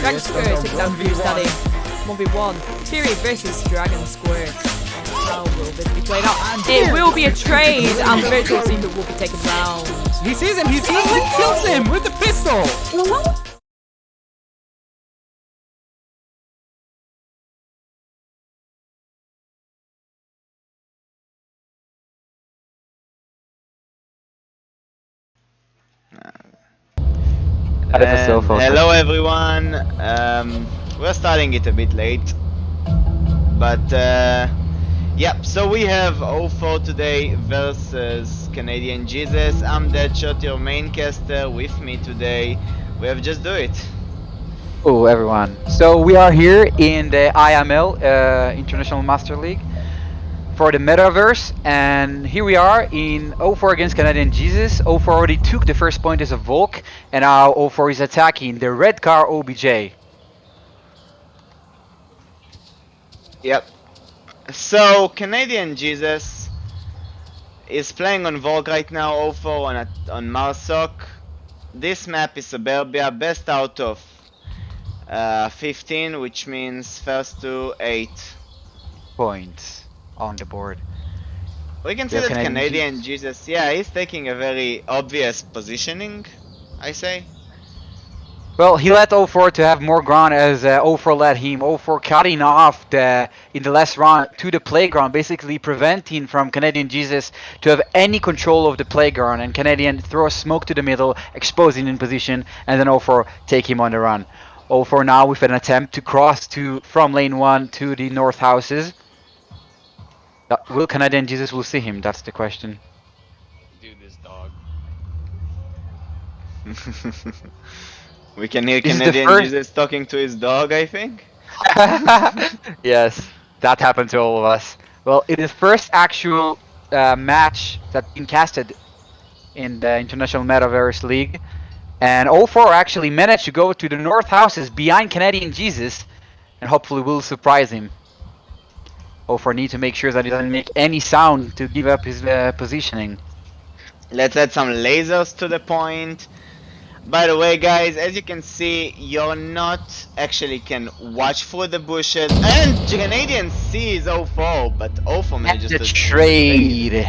Dragon Square took down Blue Daddy. 1v1. Tyri versus Dragon Square. How will this be played out? It will be a trade, and Virtual Secret will be taken down. He sees him, he kills him with the pistol! Hello everyone, we're starting it a bit late, but yeah, so we have 0-4 today versus CanadianJesus. I'm Deadshot, your main caster. With me today, we have Just Do It. Hello everyone. So we are here in the IML, International Master League, for the Metaverse, and here we are in 0-4 against CanadianJesus. 0-4 already took the first point as a Volk, and now 0-4 is attacking the red car OBJ. Yep. So CanadianJesus is playing on Volk right now, 0-4 on Marsok. This map is Suburbia, best out of 15, which means first to 8 points on the board. We can see that CanadianJesus, yeah, he's taking a very obvious positioning, I say. Well, he let 0-4 to have more ground as 0-4 let him. 0-4 cutting off in the last round to the playground, basically preventing from CanadianJesus to have any control of the playground. And Canadian throws smoke to the middle, exposing in position, and then 0-4 take him on the run. 0-4 now with an attempt to cross from lane 1 to the north houses. Will CanadianJesus will see him? That's the question. Dude, this dog. We can hear CanadianJesus talking to his dog, I think. Yes, that happened to all of us. Well, it is first actual match that's been casted in the International Metaverse League, and 0-4 actually managed to go to the north houses behind CanadianJesus, and hopefully will surprise him. 0-4 need to make sure that he doesn't make any sound to give up his positioning. Let's add some lasers to the point. By the way, guys, as you can see, you're not actually can watch through the bushes, and Canadian sees 0-4, but 0-4 manages the to trade.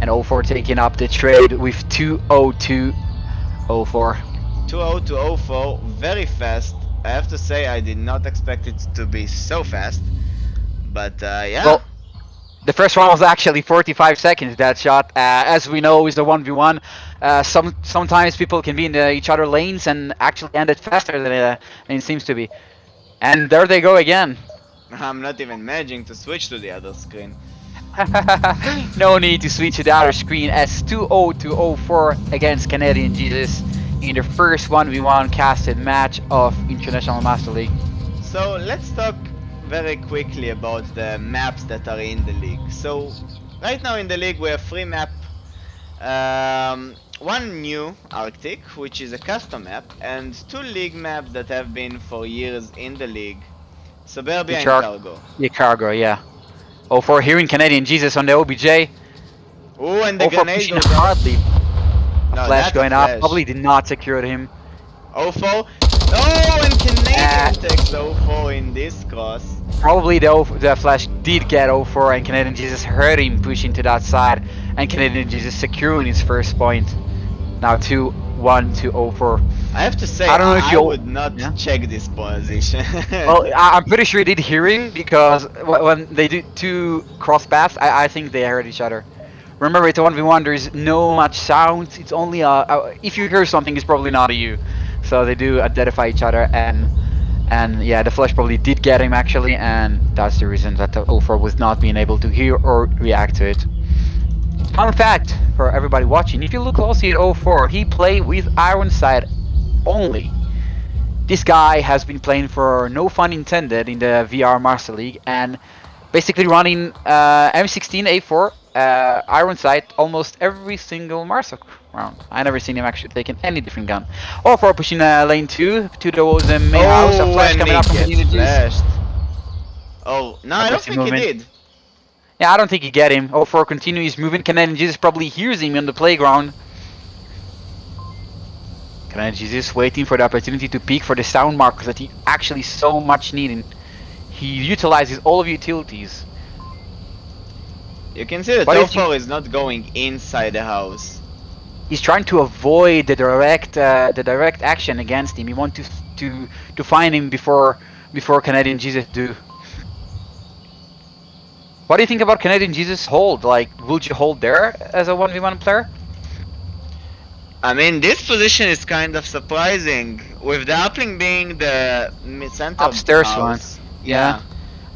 And 0-4 taking up the trade with 2-0 to 0-4. 2-0 to 0-4, very fast. I have to say, I did not expect it to be so fast. But yeah. Well, the first one was actually 45 seconds, that shot. As we know, is the 1v1. Sometimes people can be in each other lanes and actually end it faster than it seems to be. And there they go again. I'm not even managing to switch to the other screen. No need to switch to the other screen, as 2-0 to 0-4 against CanadianJesus in the first 1v1 casted match of International Master League. So let's talk very quickly about the maps that are in the league. So right now in the league we have 3 maps. One new Arctic, which is a custom map, and 2 league maps that have been for years in the league, Suburbia and Cargo. Yeah, Cargo, yeah. 0-4 hearing CanadianJesus on the OBJ. Oh, and the grenade pushing hardly. No, flash going up, probably did not secure him. 0-4. Oh, and Canadian takes 0-4 in this cross. Probably the flash did get 0-4, and CanadianJesus heard him pushing to that side, and CanadianJesus securing his first point. Now 2-1 to 0-4. I have to say, I would not check this position. Well, I'm pretty sure they did hear him, because when they do 2 cross paths, I think they heard each other. Remember, it's a 1v1, there's no much sound, it's only if you hear something, it's probably not you. So they do identify each other, and yeah, the flash probably did get him actually, and that's the reason that the 0-4 was not being able to hear or react to it. Fun fact for everybody watching, if you look closely at 0-4, he played with Ironside only. This guy has been playing for no fun intended in the VR Master League, and basically running M16A4 Ironside almost every single Marsok round. I never seen him actually taking any different gun. 0-4 pushing lane 2 to the main house. A flash coming out from CanadianJesus. Oh, no, I don't think he did. Yeah, I don't think he get him. 0-4 continues moving. CanadianJesus probably hears him on the playground. CanadianJesus waiting for the opportunity to peek for the sound markers that he actually so much needing. He utilizes all of utilities. You can see that What if you- O4 is not going inside the house. He's trying to avoid the direct action against him. He wants to find him before CanadianJesus do. What do you think about CanadianJesus hold? Like, would you hold there as a 1v1 player? I mean, this position is kind of surprising, with the uplink being the center Upstairs house. one. Yeah.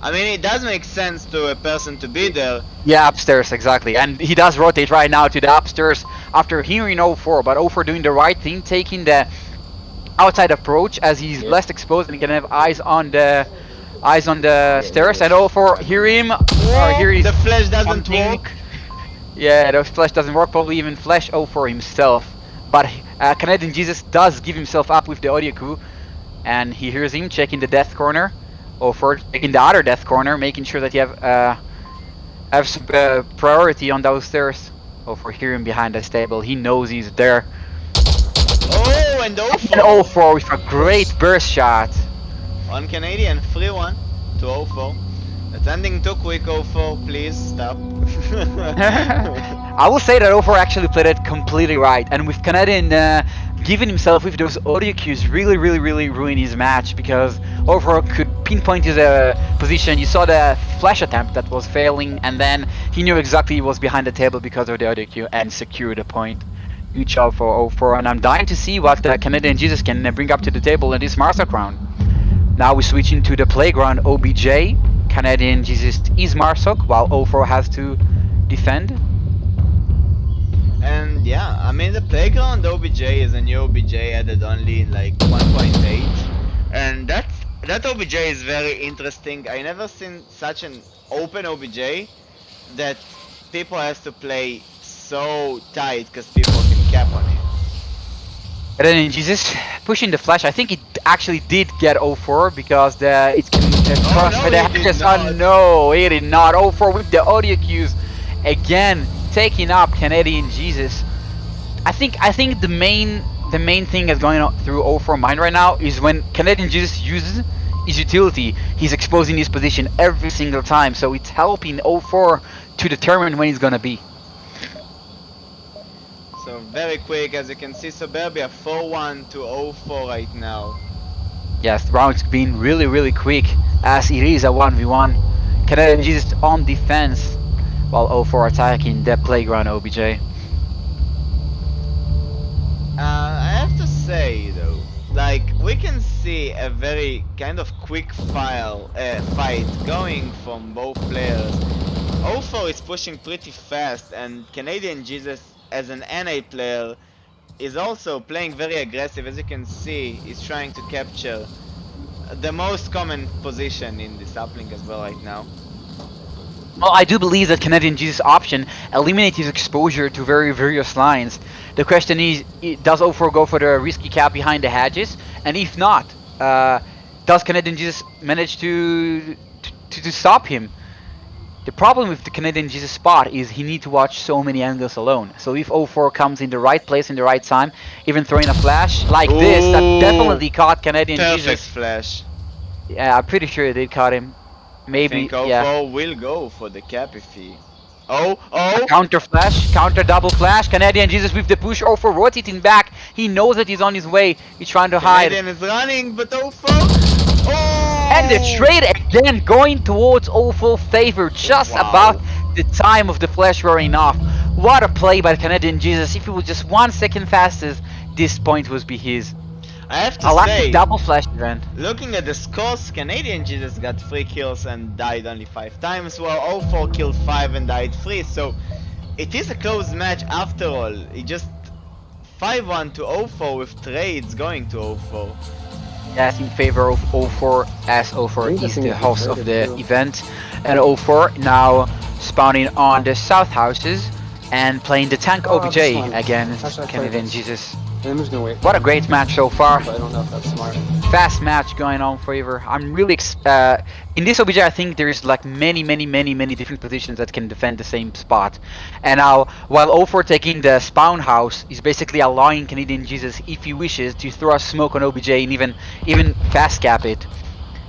I mean, it does make sense to a person to be there. Yeah, upstairs, exactly. And he does rotate right now to the upstairs after hearing 04, but 04 doing the right thing, taking the outside approach as he's less exposed and he can have eyes on the stairs. And 04 hear him, or hear his The flash doesn't something. work. Yeah, the flash doesn't work, probably even flash 04 himself. But CanadianJesus does give himself up with the audio coup, and he hears him checking the death corner. 04 checking the other death corner, making sure that you have some priority on those stairs. 04 hear him behind the stable, he knows he's there. Oh, and 04. And 04 with a great burst shot. On Canadian, 3-1 to 04. It's ending too quick, 04, please stop. I will say that 04 actually played it completely right, and with Canadian giving himself with those audio cues really ruin his match, because 04 could pinpoint his position. You saw the flash attempt that was failing, and then he knew exactly he was behind the table because of the audio cue and secured the point. Good job for 04, and I'm dying to see what CanadianJesus can bring up to the table in this Marsoc round. Now we're switching to the playground OBJ. CanadianJesus is Marsoc, while 04 has to defend. And yeah, I mean, the playground OBJ is a new OBJ added only in like 1.8, and that OBJ is very interesting. I never seen such an open OBJ that people has to play so tight because people can cap on it. CanadianJesus pushing the flash. I think it actually did get 04 because it can cross no, for the he did hackers. not. Oh no, he did not. 04 with the audio cues again, taking up CanadianJesus. I think the main thing that's going on through 04 mind right now is when CanadianJesus uses his utility, he's exposing his position every single time, so it's helping 04 to determine when he's gonna be. So very quick, as you can see, Suburbia 4-1 to 04 right now. Yes, the round's been really quick as it is a 1v1. CanadianJesus on defense while 04 attacking the playground OBJ. I have to say though, like, we can see a very kind of quick fight going from both players. 04 is pushing pretty fast, and CanadianJesus as an NA player is also playing very aggressive. As you can see, he's trying to capture the most common position in this uplink as well right now. Well, I do believe that CanadianJesus option eliminates his exposure to various lines. The question is, does 04 go for the risky cap behind the hedges? And if not, does CanadianJesus manage to stop him? The problem with the CanadianJesus spot is he needs to watch so many angles alone. So if 04 comes in the right place in the right time, even throwing a flash like this, that definitely caught CanadianJesus. Perfect flash. Yeah, I'm pretty sure it did caught him. Maybe, I think 04 yeah. will go for the cap if he... Counter flash, counter double flash. CanadianJesus with the push. 04 rotating back. He knows that he's on his way. He's trying to hide. Canadian is running, but 04... Oh! And the trade again going towards 04 favor. Just about the time of the flash wearing off. What a play by CanadianJesus. If it was just 1 second faster, this point would be his. I have to I like say, the double flash event. looking at the scores, CanadianJesus got 3 kills and died only 5 times, while 04 killed 5 and died 3, so it is a close match after all. It just 5-1 to 04 with trades going to 04. Yes, in favor of 04 as 04 is the host of the event. And 04 now spawning on the south houses and playing the tank OBJ against CanadianJesus. I'm just gonna wait. What a great match so far. But I don't know if that's smart. Fast match going on favor. I'm really in this OBJ. I think there's like many different positions that can defend the same spot. And now while O4 taking the spawn house is basically allowing Canadian Jesus, if he wishes, to throw a smoke on OBJ and even fast cap it.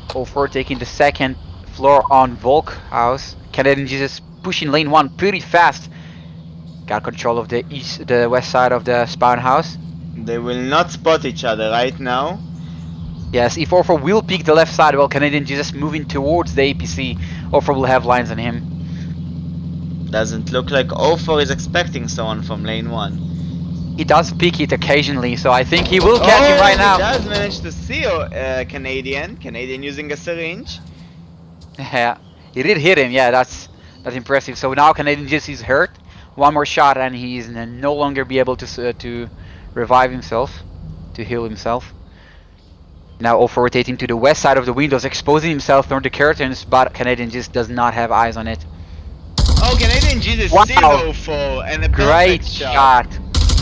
O4 taking the second floor on Volk house. Canadian Jesus pushing lane 1 pretty fast. Got control of the west side of the spawn house. They will not spot each other right now. Yes, if Orfor will pick the left side, while Canadian Jesus moving towards the APC, Orfor will have lines on him. Doesn't look like O4 is expecting someone from lane 1. He does pick it occasionally, so I think he will catch him right now. He does manage to see Canadian. Canadian using a syringe. Yeah, he did hit him. Yeah, that's impressive. So now Canadian Jesus is hurt. One more shot and he's no longer be able to revive himself, to heal himself. Now Orfor rotating to the west side of the windows, exposing himself through the curtains, but Canadian just does not have eyes on it. Oh, Canadian Jesus Wow. sees O4 and a perfect Great shot.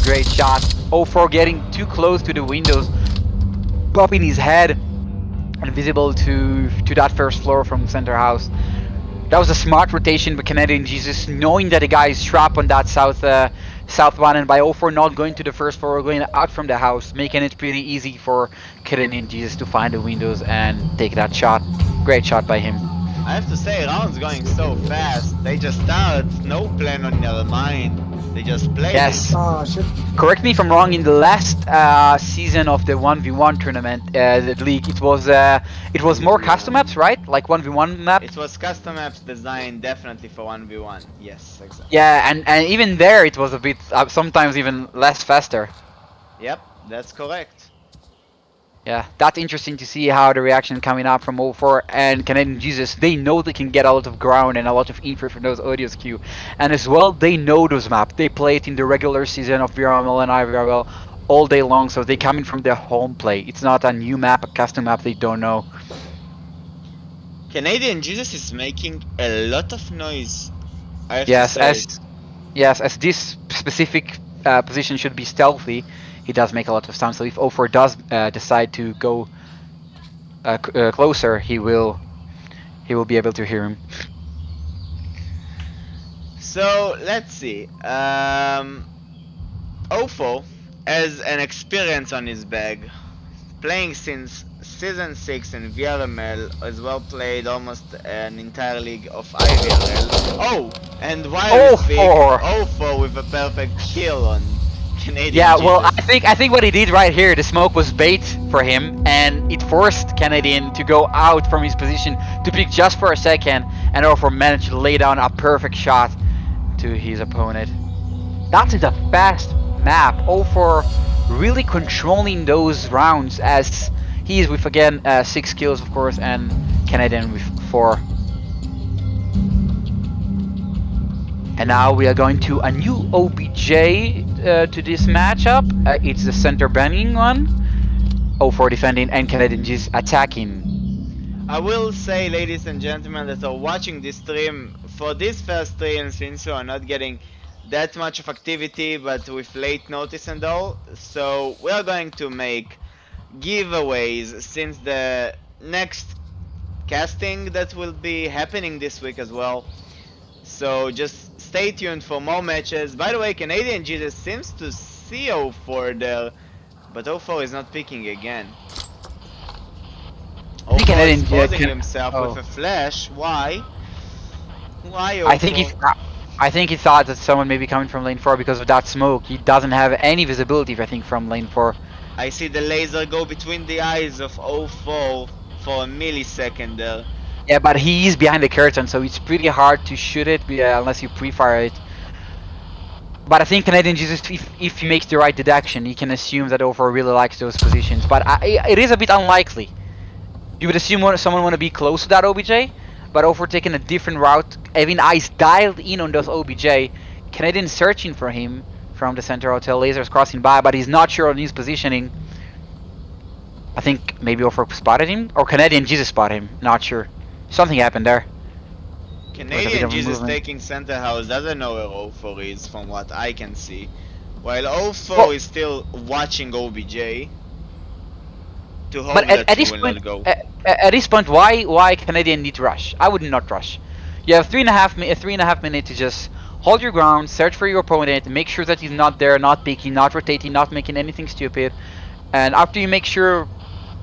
Great shot. O4 getting too close to the windows, popping his head, and visible to that first floor from center house. That was a smart rotation by Canadian Jesus, knowing that the guy is trapped on that south one, and by O4 not going to the first floor, going out from the house, making it pretty easy for Canadian Jesus to find the windows and take that shot. Great shot by him. I have to say, rounds going so fast. They just start, no plan on their mind. They just play. Yes. Oh shit. Correct me if I'm wrong. In the last season of the 1v1 tournament, the league, it was more custom maps, right? Like 1v1 map. It was custom maps designed definitely for 1v1. Yes, exactly. Yeah, and even there it was a bit sometimes even less faster. Yep, that's correct. Yeah, that's interesting to see how the reaction coming up from O4 and Canadian Jesus. They know they can get a lot of ground and a lot of info from those audios queue. And as well, they know those maps. They play it in the regular season of VRML and IVRL all day long, so they come in from their home play. It's not a new map, a custom map they don't know. Canadian Jesus is making a lot of noise. I have Yes, to say. as this specific position should be stealthy, he does make a lot of sound. So if O4 does decide to go closer, he will be able to hear him. So let's see. Ofo has an experience on his bag, playing since season 6 in VRML, as well played almost an entire league of IVRL. Oh, and while we speak, Ofo with a perfect kill on Canadian. Yeah, well, Jesus. I think what he did right here, the smoke was bait for him, and it forced Canadian to go out from his position to peek just for a second, and therefore managed to lay down a perfect shot to his opponent. That's in the fast map. O4 really controlling those rounds, as he is with again 6 kills of course, and Canadian with 4. And now we are going to a new OBJ to this matchup. It's the center banging one. O4 defending and Canadian Jesus attacking. I will say, ladies and gentlemen that are watching this stream, for this first stream, since you are not getting that much of activity, but with late notice and all, so we are going to make giveaways since the next casting that will be happening this week as well. So just stay tuned for more matches. By the way, Canadian Jesus seems to see O4 there, but O4 is not picking again. O4 is exposing himself with a flash. Why? Why O4? I think he thought that someone may be coming from lane 4 because of that smoke. He doesn't have any visibility, I think, from lane 4. I see the laser go between the eyes of O4 for a millisecond there. Yeah, but he is behind the curtain, so it's pretty hard to shoot it unless you pre-fire it. But I think Canadian Jesus, if he makes the right deduction, he can assume that O4 really likes those positions. But it is a bit unlikely. You would assume someone want to be close to that OBJ, but O4 taking a different route, having eyes dialed in on those OBJ. Canadian searching for him from the center hotel, lasers crossing by, but he's not sure on his positioning. I think maybe O4 spotted him, or Canadian Jesus spotted him, not sure. Something happened there. Canadian Jesus taking center house doesn't know where O4 is from what I can see. while O4 Well- is still watching OBJ to hope But that at he this will point, not go. at this point, why Canadian need to rush? I would not rush. You have 3.5 minutes to just hold your ground, search for your opponent, make sure that he's not there, not peeking, not rotating, not making anything stupid, and after you make sure,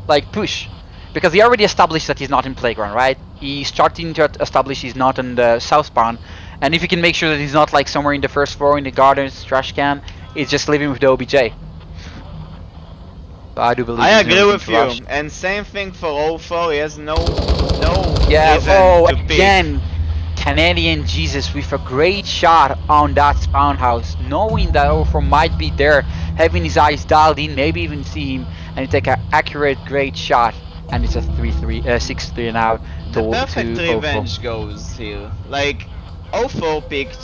like push, because he already established that he's not in playground, right? He's starting to establish he's not in the south spawn, and if you can make sure that he's not like somewhere in the first floor in the gardens trash can, it's just living with the OBJ. So I do believe I there's no agree reason with to you, rush. and same thing for O4. He has no Yeah, reason oh, to pick. again, Canadian Jesus with a great shot on that spawn house, knowing that Orfor might be there, having his eyes dialed in, maybe even see him, and he take an accurate, great shot, and it's a 3-3, 6-3 now The to perfect Orfor. revenge goes here. Like, O4 picked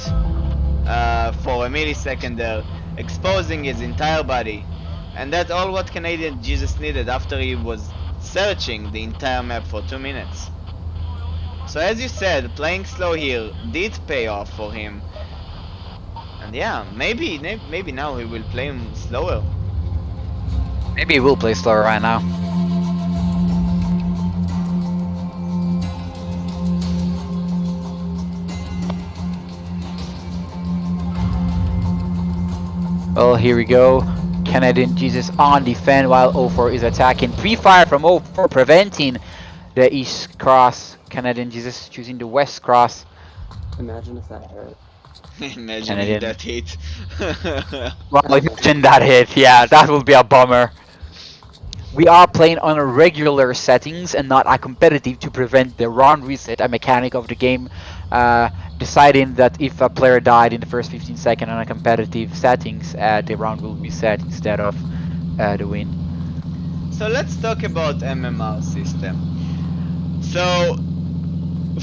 for a millisecond there, exposing his entire body. And that's all what Canadian Jesus needed after he was searching the entire map for 2 minutes. So as you said, playing slow here did pay off for him. And yeah, maybe now he will play him slower. Maybe he will play slower right now. Well, here we go. Canadian Jesus on defend while O4 is attacking. Pre-fire from O4 preventing the east cross. Canadian Jesus choosing the west cross. Imagine if that hurt. Imagine if Canadian. that hit. Well, imagine that hit. Yeah, that would be a bummer. We are playing on a regular settings and not a competitive to prevent the round reset, a mechanic of the game, deciding that if a player died in the first 15 seconds on a competitive settings, the round will reset instead of the win. So let's talk about MMR system. So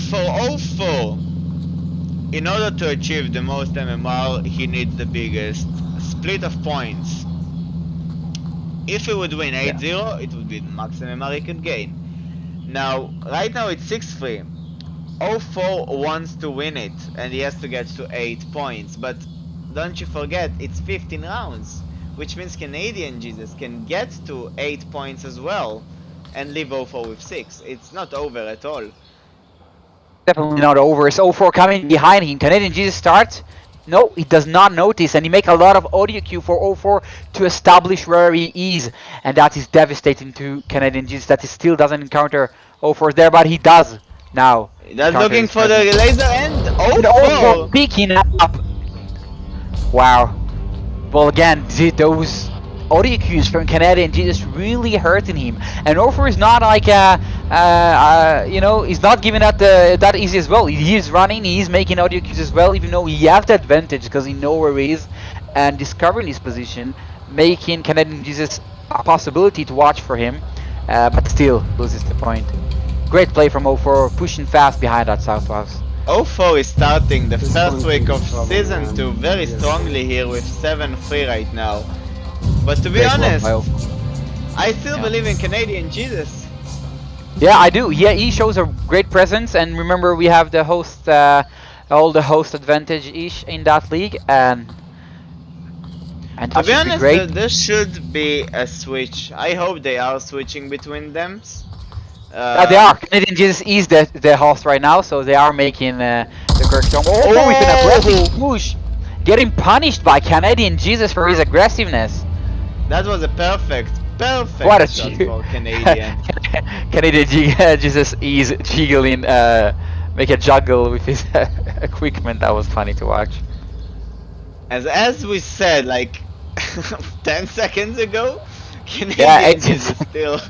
for O4, in order to achieve the most MMR, he needs the biggest split of points. If he would win 8-0, it would be the max MMR he could gain. Now, right now it's 6-3. O4 wants to win it, and he has to get to 8 points, but don't you forget, it's 15 rounds, which means Canadian Jesus can get to 8 points as well, and leave O4 with 6. It's not over at all. Definitely not over. It's 0-4 coming behind him. Canadian Jesus starts. No, he does not notice, and he make a lot of audio cue for 0-4 to establish where he is, and that is devastating to Canadian Jesus that he still doesn't encounter 0-4 there, but he does now. That's encounter looking his for the presence. laser and And 0-4 O4! peeking up. Wow. Well, again, those audio cues from Canadian Jesus really hurting him, and 0-4 is not like he's not giving that easy as well. He is running, he is making audio cues as well, even though he has the advantage because he knows where he is and discovering his position, making Canadian Jesus a possibility to watch for him, but still loses the point. Great play from 0-4, pushing fast behind that southwest. O4 is starting the This first one's week in of trouble, season man. 2 very Yes. strongly here with 7-3 right now. But to be Great work honest, by 0-4. I still Yeah. believe in Canadian Jesus. Yeah, I do. Yeah, he shows a great presence, and remember we have the host, all the host advantage-ish in that league, and To that be should be honest, great. there should be a switch. I hope they are switching between them. They are. Canadian Jesus is the host right now, so they are making the correct jump. Oh, with an aggressive push, getting punished by Canadian Jesus for his aggressiveness. That was a perfect What a shot jig- for Canadian. Canadian Jesus is jiggling, make a juggle with his equipment. That was funny to watch. As we said like 10 seconds ago, Canadian Yeah, is still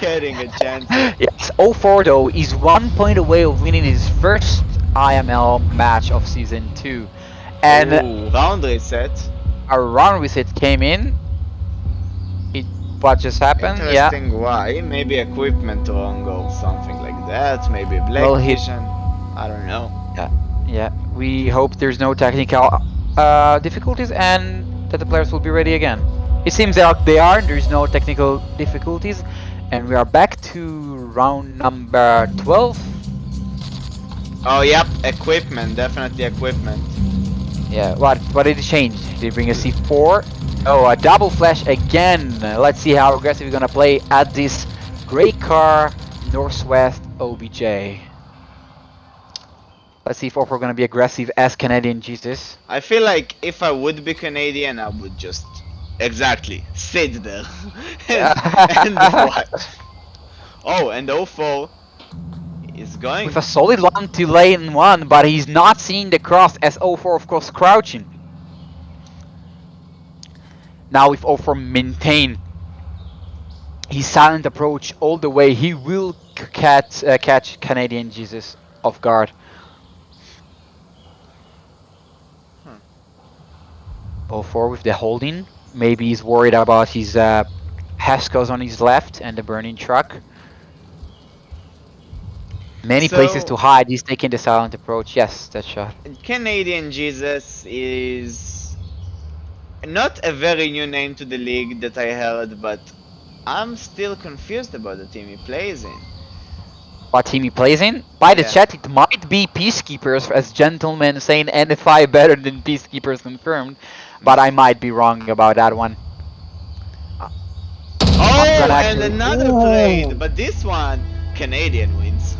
getting a chance. Yes, 0-4 though is 1 point away of winning his first IML match of season 2, and Ooh, round reset. a round reset came in. What just happened? Yeah. Interesting why. Maybe equipment wrong or something like that. Maybe black Well, vision. I don't know. Yeah. We hope there's no technical difficulties and that the players will be ready again. It seems that they are. There's no technical difficulties, and we are back to round number 12. Oh, yep, equipment. Definitely equipment. Yeah, what did he change? Did he bring a C4? Oh, a double flash again. Let's see how aggressive he's gonna play at this gray car Northwest OBJ. Let's see if we're gonna be aggressive as CanadianJesus. I feel like if I would be Canadian, I would just exactly sit there and watch. Oh, and 04 is going. With a solid one to lane 1, but he's not seeing the cross as 04 of course crouching. Now if 04 maintain his silent approach all the way, he will catch CanadianJesus off guard. 04 with the holding. Maybe he's worried about his Haskell's on his left and the burning truck. Many places to hide. He's taking the silent approach. Yes, that shot. CanadianJesus is not a very new name to the league that I heard, but I'm still confused about the team he plays in. What team he plays in? By the Yeah. chat, it might be Peacekeepers, as gentlemen saying NFI better than Peacekeepers confirmed, but I might be wrong about that one. Oh, and actually- another Ooh. trade, but this one, Canadian wins.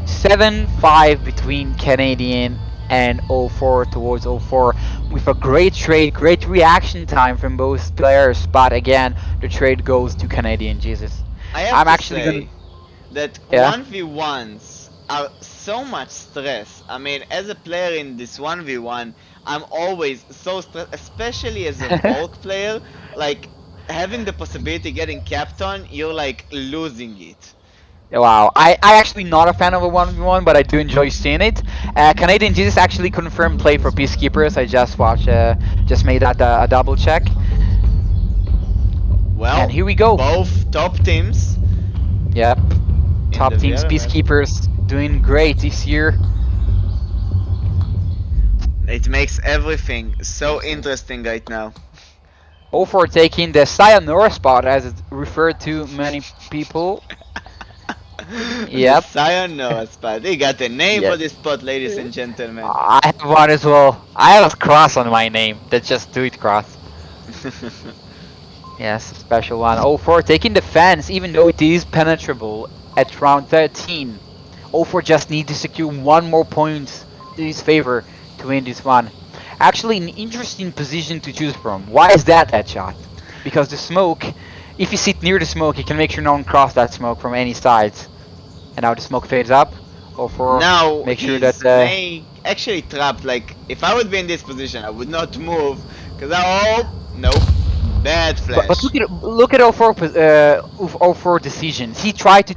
7-5 between Canadian and 04 towards 04 with a great trade, great reaction time from both players, but again, the trade goes to CanadianJesus. I have I'm to actually say gonna- that Yeah? 1v1s are so much stress. I mean, as a player in this 1v1, I'm always so stressed, especially as a bulk player. Like, having the possibility of getting capped on, you're like losing it. Wow, I actually not a fan of a 1v1, but I do enjoy seeing it. CanadianJesus actually confirmed play for Peacekeepers. I just watched, just made that a double check. Well, And here we go. both top teams. Yep, top the teams, VRF. Peacekeepers doing great this year. It makes everything so interesting right now. 04 taking the Sayonara spot, as it's referred to many people. Yep. The Sayonara spot. They got a name Yes. for this spot, ladies and gentlemen. I have one as well. I have a cross on my name. That's just do it cross. Yes, a special one. 04 taking the fence, even though it is penetrable at round 13. 04 just need to secure one more point to his favor to win this one. Actually, an interesting position to choose from. Why is that shot? Because the smoke, if you sit near the smoke, you can make sure no one cross that smoke from any sides. And now the smoke fades up. 04 Now make sure he's that actually trapped. Like, if I would be in this position, I would not move, cause nope, bad flash. But look at 04 decisions. He tried to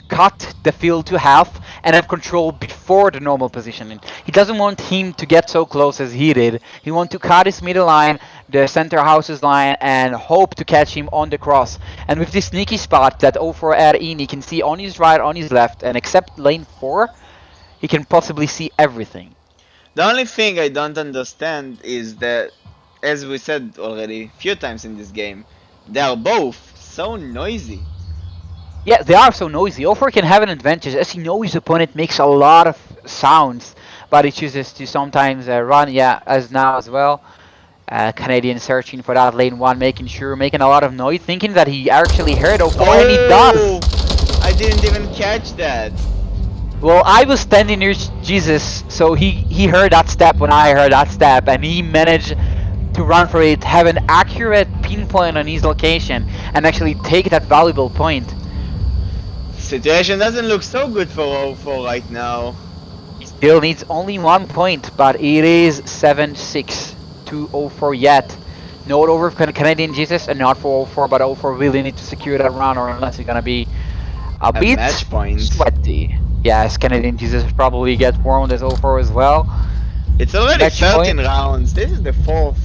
cut the field to half and have control before the normal positioning. He doesn't want him to get so close as he did. He wants to cut his middle line, the center house's line, and hope to catch him on the cross. And with this sneaky spot that 04 add in, he can see on his right, on his left, and except lane 4, he can possibly see everything. The only thing I don't understand is that, as we said already a few times in this game, they are both so noisy. Yeah, they are so noisy. 04 can have an advantage as he knows his opponent makes a lot of sounds, but he chooses to sometimes run, yeah, as now as well. Canadian searching for that lane 1, making a lot of noise, thinking that he actually heard 04, and he does! I didn't even catch that. Well, I was standing near Jesus, so he heard that step when I heard that step, and he managed to run for it, have an accurate pinpoint on his location, and actually take that valuable point. Situation doesn't look so good for 04 right now. He still needs only 1 point, but it is 7-6 to 04 yet. Not over for CanadianJesus and not for 04, but 04 really need to secure that round, or unless it's gonna be a bit match point. sweaty. Yes, CanadianJesus probably gets warmed as 04 as well. It's already Match 13 point. rounds. This is the 14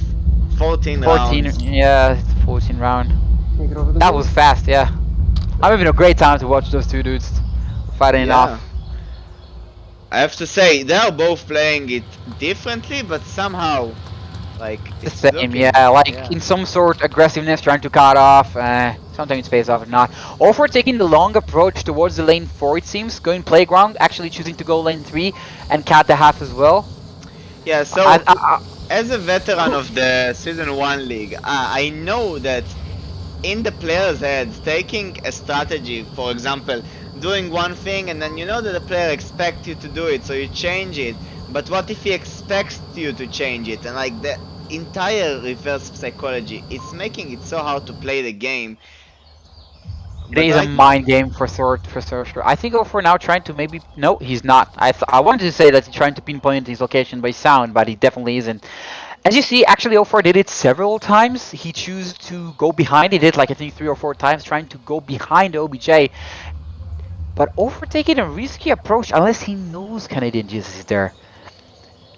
14, rounds. yeah, it's 14 round. Can't get over the That wall. was fast, yeah. I'm having a great time to watch those two dudes fighting it Yeah. off. I have to say, they are both playing it differently, but somehow, like, The it's same, looking- yeah, like in some sort aggressiveness, trying to cut off. Sometimes it pays off, if not. Or for taking the long approach towards the lane 4, it seems, going playground, actually choosing to go lane 3 and cut the half as well. Yeah, so I, as a veteran of the Season 1 League, I know that in the player's heads, taking a strategy, for example, doing one thing and then you know that the player expects you to do it, so you change it. But what if he expects you to change it? And like the entire reverse psychology, it's making it so hard to play the game. It But is a right now, mind game for sure. I think for now trying to maybe no, he's not. I wanted to say that he's trying to pinpoint his location by sound, but he definitely isn't. As you see, actually 04 did it several times. He chose to go behind. He did like I think 3 or 4 times, trying to go behind OBJ. But 04 taking a risky approach unless he knows Canadian Jesus is there.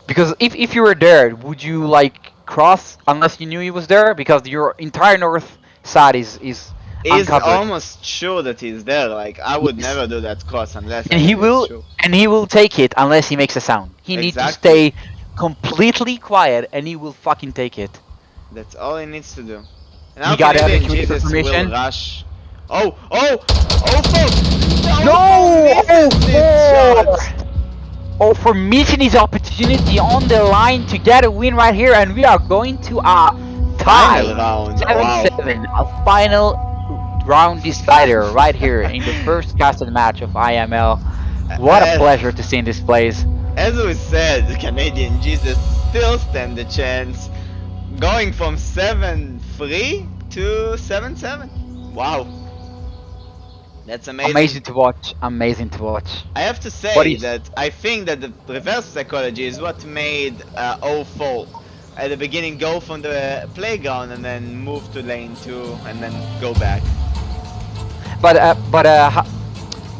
Because if you were there, would you like cross unless you knew he was there? Because your entire north side is he's uncovered. almost sure that he's there. Like I would Yes. never do that cross unless and I he was will sure. and he will take it unless he makes a sound. He need to Exactly. stay completely quiet and he will fucking take it. That's all he needs to do. He Now got out of Canadian queuing Jesus will confirmation. rush. Oh, folks! Oh, No! misses this shot! Oh, for missing his opportunity on the line to get a win right here, and we are going to a Final tie. round, wow. 7-7, a final round decider right here in the first casted match of IML. What a As, pleasure to see in this place. as we said, Canadian Jesus still stand a chance. Going from 7-3 to 7-7. Wow, that's amazing. Amazing to watch. Amazing to watch. I have to What say is that I think that the reverse psychology is what made 0-4 at the beginning go from the playground and then move to lane 2 and then go back. but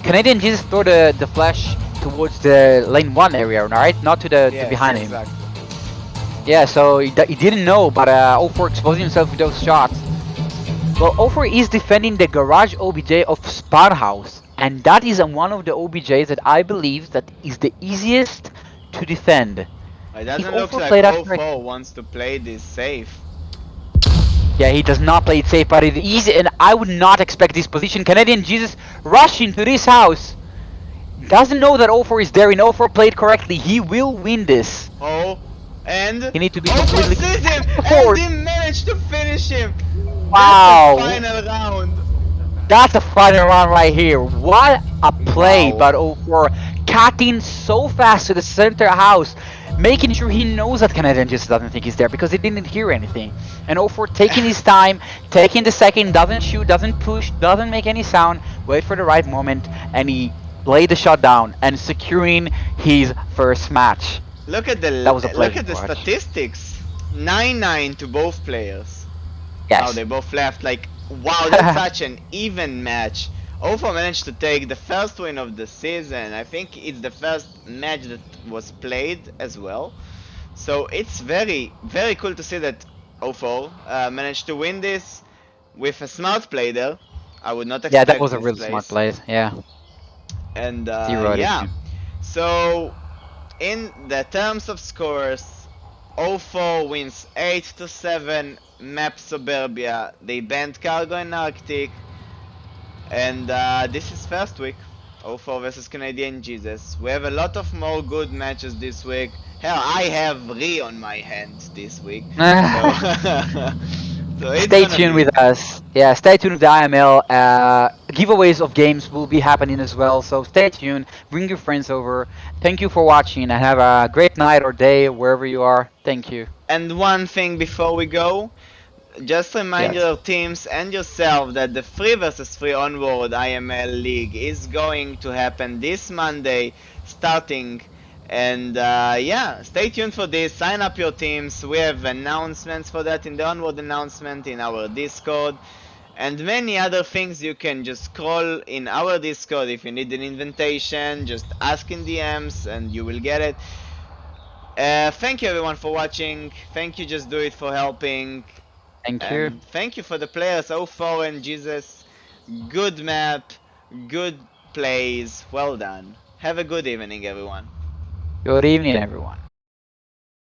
Canadian Jesus throw the flash towards the lane one area, right? Not to the to Yes, behind him. exactly. Yeah, so he didn't know, but 04 exposing himself with those shots. Well, 04 is defending the garage OBJ of Spawn House, and that is one of the OBJs that I believe that is the easiest to defend. It If doesn't look 04 like played that correct, 0-4 wants to play this safe. yeah, he does not play it safe, but it is, and I would not expect this position. Canadian Jesus rushing to this house. Doesn't know that 04 is there, and 04 played correctly. He will win this. Oh, and He need to be 0-4 completely. sees him and 04. he managed to finish him. That's the Wow. final round. That's a final round right here. What a play Wow. by 04. Cutting so fast to the center house, making sure he knows that Canadian just doesn't think he's there because he didn't hear anything. And 04 taking his time, taking the second, doesn't shoot, doesn't push, doesn't make any sound, wait for the right moment, and he laid the shot down and securing his first match. That was a pleasure to watch. statistics. 9-9 to both players. Oh, Yes. they both left. Like, wow, that's such an even match. 0-4 managed to take the first win of the season. I think it's the first match that was played as well. So it's very, very cool to see that 0-4 managed to win this with a smart play there. I would not Yeah, that expect was a this really smart place. play. Yeah. And Zero out of yeah, two. so in the terms of scores, 0-4 wins 8-7 map Suburbia. They banned Cargo and Arctic. And this is first week. 0-4 versus Canadian Jesus. We have a lot of more good matches this week. Hell, I have Re on my hands this week. So, so it's Stay gonna tuned be. with us. Yeah, stay tuned with the IML. Giveaways of games will be happening as well. So stay tuned. Bring your friends over. Thank you for watching and have a great night or day wherever you are. Thank you. And one thing before we go, just remind Yes. your teams and yourself that the 3 vs 3 Onward IML League is going to happen this Monday starting. And yeah, stay tuned for this. Sign up your teams. We have announcements for that in the Onward announcement in our Discord. And many other things. You can just scroll in our Discord if you need an invitation. Just ask in DMs and you will get it. Thank you everyone for watching. Thank you Just Do It for helping. Thank you. And thank you for the players, 0-4 and Jesus. Good map, good plays, well done. Have a good evening, everyone. Good evening, everyone.